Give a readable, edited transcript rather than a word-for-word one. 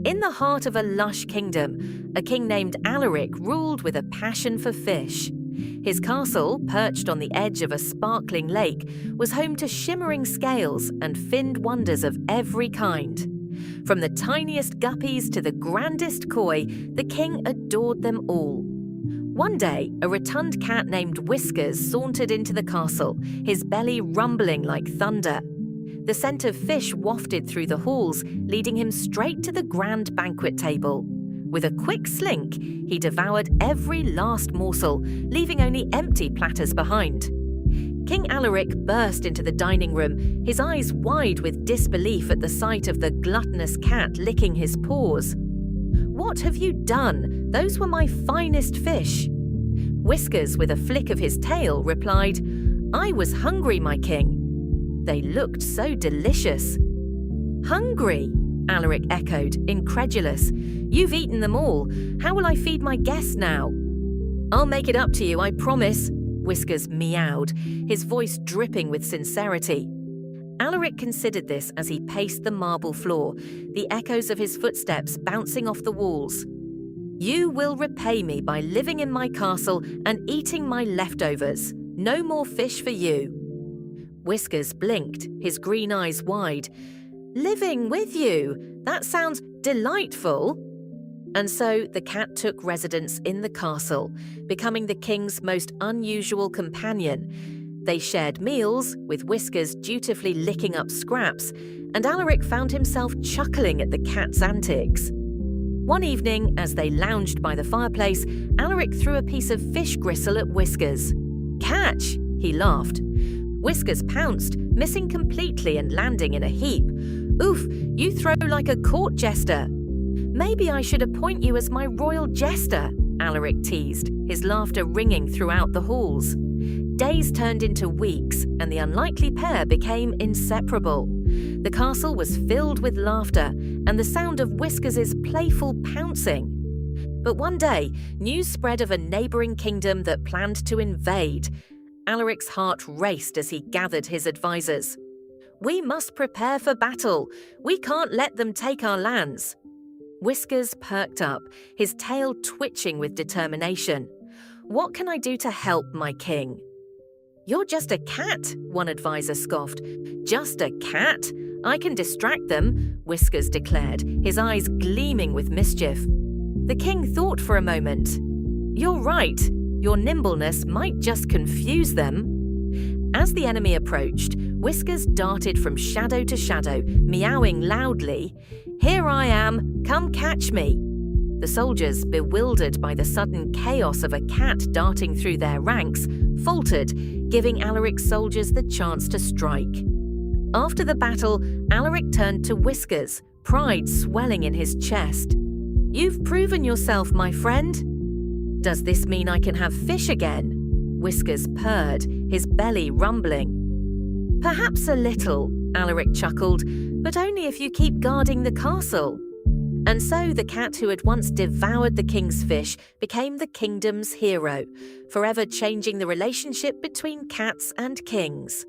In the heart of a lush kingdom, a king named Alaric ruled with a passion for fish. His castle, perched on the edge of a sparkling lake, was home to shimmering scales and finned wonders of every kind. From the tiniest guppies to the grandest koi, the king adored them all. One day, a rotund cat named Whiskers sauntered into the castle, his belly rumbling like thunder. The scent of fish wafted through the halls, leading him straight to the grand banquet table. With a quick slink, he devoured every last morsel, leaving only empty platters behind. King Alaric burst into the dining room, his eyes wide with disbelief at the sight of the gluttonous cat licking his paws. "What have you done? Those were my finest fish." Whiskers, with a flick of his tail, replied, "I was hungry, my king." They looked so delicious. "Hungry?" Alaric echoed, incredulous. "You've eaten them all. How will I feed my guests now?" "I'll make it up to you, I promise," Whiskers meowed, his voice dripping with sincerity. Alaric considered this as he paced the marble floor, the echoes of his footsteps bouncing off the walls. "You will repay me by living in my castle and eating my leftovers. No more fish for you." Whiskers blinked, his green eyes wide. "Living with you? That sounds delightful." And so the cat took residence in the castle, becoming the king's most unusual companion. They shared meals, with Whiskers dutifully licking up scraps, and Alaric found himself chuckling at the cat's antics. One evening, as they lounged by the fireplace, Alaric threw a piece of fish gristle at Whiskers. "Catch!" he laughed. Whiskers pounced, missing completely and landing in a heap. "Oof, you throw like a court jester." "Maybe I should appoint you as my royal jester," Alaric teased, his laughter ringing throughout the halls. Days turned into weeks, and the unlikely pair became inseparable. The castle was filled with laughter and the sound of Whiskers' playful pouncing. But one day, news spread of a neighbouring kingdom that planned to invade. Alaric's heart raced as he gathered his advisors. "We must prepare for battle. We can't let them take our lands." Whiskers perked up, his tail twitching with determination. "What can I do to help, my king?" "You're just a cat," one advisor scoffed. "Just a cat? I can distract them," Whiskers declared, his eyes gleaming with mischief. The king thought for a moment. "You're right. Your nimbleness might just confuse them." As the enemy approached, Whiskers darted from shadow to shadow, meowing loudly. "Here I am, come catch me." The soldiers, bewildered by the sudden chaos of a cat darting through their ranks, faltered, giving Alaric's soldiers the chance to strike. After the battle, Alaric turned to Whiskers, pride swelling in his chest. "You've proven yourself, my friend." "Does this mean I can have fish again?" Whiskers purred, his belly rumbling. "Perhaps a little," Alaric chuckled, "but only if you keep guarding the castle." And so the cat who had once devoured the king's fish became the kingdom's hero, forever changing the relationship between cats and kings.